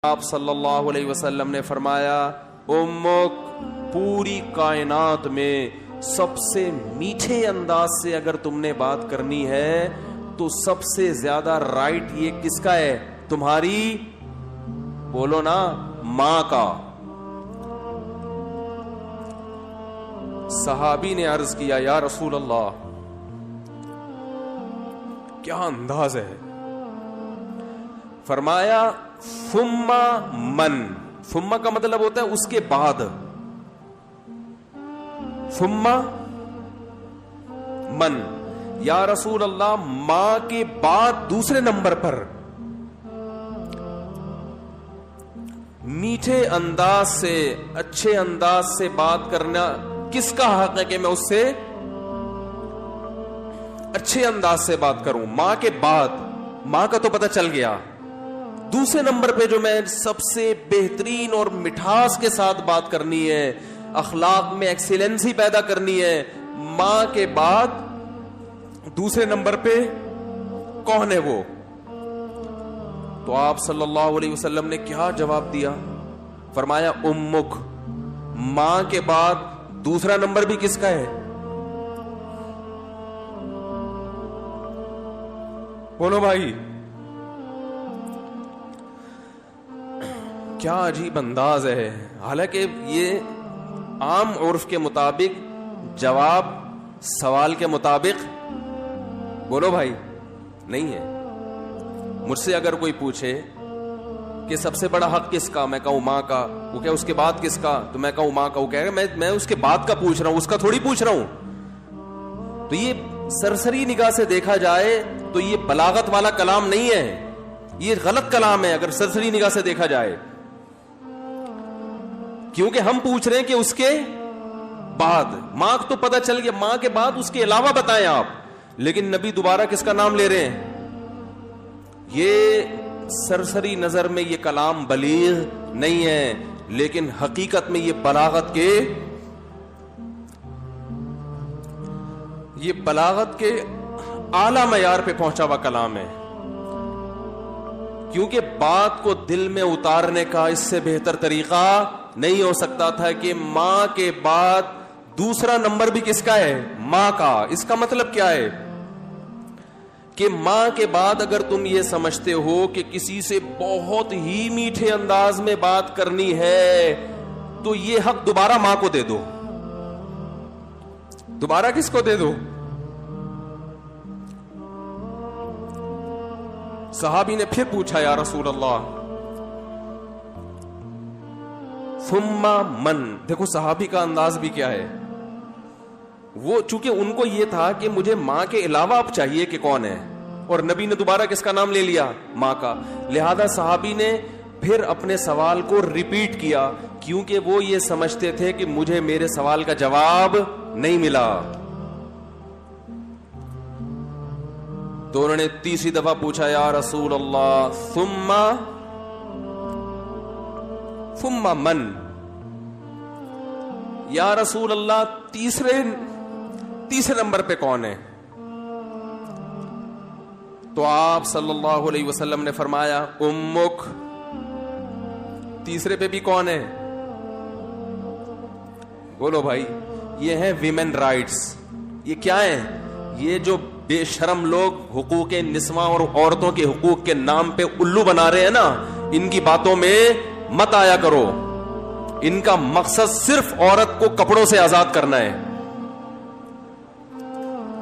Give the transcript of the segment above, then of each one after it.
آپ صلی اللہ علیہ وسلم نے فرمایا امک پوری کائنات میں سب سے میٹھے انداز سے اگر تم نے بات کرنی ہے تو سب سے زیادہ رائٹ یہ کس کا ہے؟ تمہاری بولو نا ماں کا۔ صحابی نے عرض کیا یا رسول اللہ کیا انداز ہے؟ فرمایا ثم من، ثم کا مطلب ہوتا ہے اس کے بعد، ثم من، یا رسول اللہ ماں کے بعد دوسرے نمبر پر میٹھے انداز سے اچھے انداز سے بات کرنا کس کا حق ہے کہ میں اس سے اچھے انداز سے بات کروں؟ ماں کے بعد، ماں کا تو پتہ چل گیا، دوسرے نمبر پہ جو میں سب سے بہترین اور مٹھاس کے ساتھ بات کرنی ہے، اخلاق میں ایکسیلنسی پیدا کرنی ہے، ماں کے بعد دوسرے نمبر پہ کون ہے وہ؟ تو آپ صلی اللہ علیہ وسلم نے کیا جواب دیا؟ فرمایا امک، ماں کے بعد دوسرا نمبر بھی کس کا ہے؟ بولو بھائی، کیا عجیب انداز ہے۔ حالانکہ یہ عام عرف کے مطابق جواب سوال کے مطابق، بولو بھائی، نہیں ہے۔ مجھ سے اگر کوئی پوچھے کہ سب سے بڑا حق کس کا، میں کہوں ماں کا، وہ کہ اس کے بعد کس کا، تو میں کہوں ماں کا، وہ کہے گا میں اس کے بعد کا پوچھ رہا ہوں، اس کا تھوڑی پوچھ رہا ہوں۔ تو یہ سرسری نگاہ سے دیکھا جائے تو یہ بلاغت والا کلام نہیں ہے، یہ غلط کلام ہے اگر سرسری نگاہ سے دیکھا جائے، کیونکہ ہم پوچھ رہے ہیں کہ اس کے بعد، ماں تو پتہ چل گیا، ماں کے بعد اس کے علاوہ بتائیں آپ، لیکن نبی دوبارہ کس کا نام لے رہے ہیں؟ یہ سرسری نظر میں یہ کلام بلیغ نہیں ہے، لیکن حقیقت میں یہ بلاغت کے اعلی معیار پہ پہنچا ہوا کلام ہے، کیونکہ بات کو دل میں اتارنے کا اس سے بہتر طریقہ نہیں ہو سکتا تھا کہ ماں کے بعد دوسرا نمبر بھی کس کا ہے؟ ماں کا۔ اس کا مطلب کیا ہے کہ ماں کے بعد اگر تم یہ سمجھتے ہو کہ کسی سے بہت ہی میٹھے انداز میں بات کرنی ہے تو یہ حق دوبارہ ماں کو دے دو۔ دوبارہ کس کو دے دو؟ صحابی نے پھر پوچھا یا رسول اللہ ثم من، دیکھو صحابی کا انداز بھی کیا ہے، وہ چونکہ ان کو یہ تھا کہ مجھے ماں کے علاوہ اب چاہیے کہ کون ہے، اور نبی نے دوبارہ کس کا نام لے لیا؟ ماں کا۔ لہذا صحابی نے پھر اپنے سوال کو ریپیٹ کیا، کیونکہ وہ یہ سمجھتے تھے کہ مجھے میرے سوال کا جواب نہیں ملا۔ تو انہوں نے تیسری دفعہ پوچھا یا رسول اللہ ثم من، یا رسول اللہ تیسرے نمبر پہ کون ہے؟ تو آپ صلی اللہ علیہ وسلم نے فرمایا امک، تیسرے پہ بھی کون ہے؟ بولو بھائی، یہ ہے ویمن رائٹس۔ یہ کیا ہے؟ یہ جو بے شرم لوگ حقوق نسواں اور عورتوں کے حقوق کے نام پہ الو بنا رہے ہیں نا، ان کی باتوں میں مت آیا کرو۔ ان کا مقصد صرف عورت کو کپڑوں سے آزاد کرنا ہے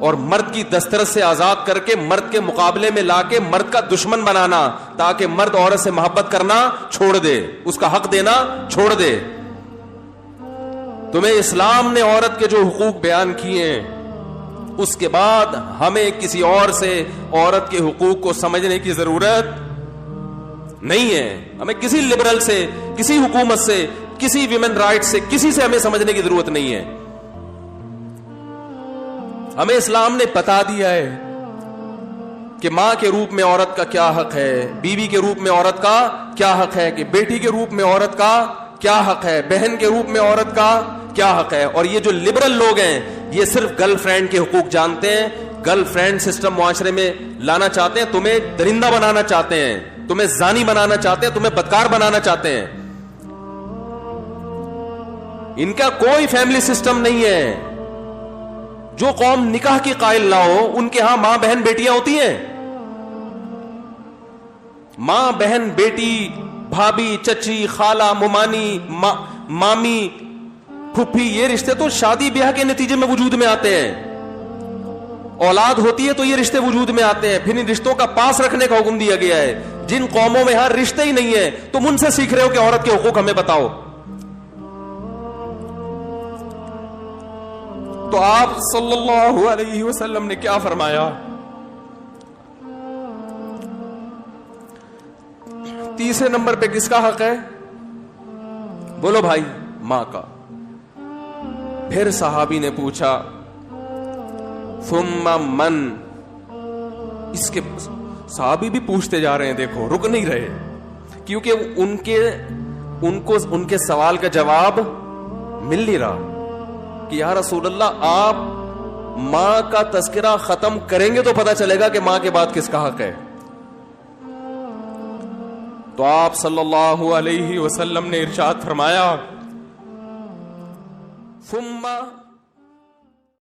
اور مرد کی دسترس سے آزاد کر کے مرد کے مقابلے میں لا کے مرد کا دشمن بنانا، تاکہ مرد عورت سے محبت کرنا چھوڑ دے، اس کا حق دینا چھوڑ دے۔ تمہیں اسلام نے عورت کے جو حقوق بیان کیے ہیں، اس کے بعد ہمیں کسی اور سے عورت کے حقوق کو سمجھنے کی ضرورت نہیں ہے۔ ہمیں کسی لبرل سے، کسی حکومت سے، کسی ویمن رائٹ سے، کسی سے ہمیں سمجھنے کی ضرورت نہیں ہے۔ ہمیں اسلام نے بتا دیا ہے کہ ماں کے روپ میں عورت کا کیا حق ہے، بیوی کے روپ میں عورت کا کیا حق ہے، کہ بیٹی کے روپ میں عورت کا کیا حق ہے، بہن کے روپ میں عورت کا کیا حق ہے۔ اور یہ جو لبرل لوگ ہیں یہ صرف گرل فرینڈ کے حقوق جانتے ہیں، گرل فرینڈ سسٹم معاشرے میں لانا چاہتے ہیں، تمہیں درندہ بنانا چاہتے ہیں، تمہیں زانی بنانا چاہتے ہیں, تمہیں بدکار بنانا چاہتے ہیں. ان کا کوئی فیملی سسٹم نہیں ہے. جو قوم نکاح کی قائل نہ ہو ان کے ہاں ماں بہن بیٹیاں ہوتی ہیں. ماں بہن بیٹی, بھابھی چچی خالہ ممانی مامی پھپھی, یہ رشتے تو شادی بیاہ کے نتیجے میں وجود میں آتے ہیں. اولاد ہوتی ہے تو یہ رشتے وجود میں آتے ہیں. پھر ان رشتوں کا پاس رکھنے کا حکم دیا گیا ہے. جن قوموں میں ہر رشتے ہی نہیں ہے تم ان سے سیکھ رہے ہو کہ عورت کے حقوق ہمیں بتاؤ. تو آپ صلی اللہ علیہ وسلم نے کیا فرمایا؟ تیسرے نمبر پہ کس کا حق ہے؟ بولو بھائی, ماں کا. پھر صحابی نے پوچھا ثم من. اس کے صحابی بھی پوچھتے جا رہے ہیں, دیکھو رک نہیں رہے, کیونکہ ان کے سوال کا جواب مل نہیں رہا کہ یا رسول اللہ آپ ماں کا تذکرہ ختم کریں گے تو پتہ چلے گا کہ ماں کے بعد کس کا حق ہے. تو آپ صلی اللہ علیہ وسلم نے ارشاد فرمایا ثم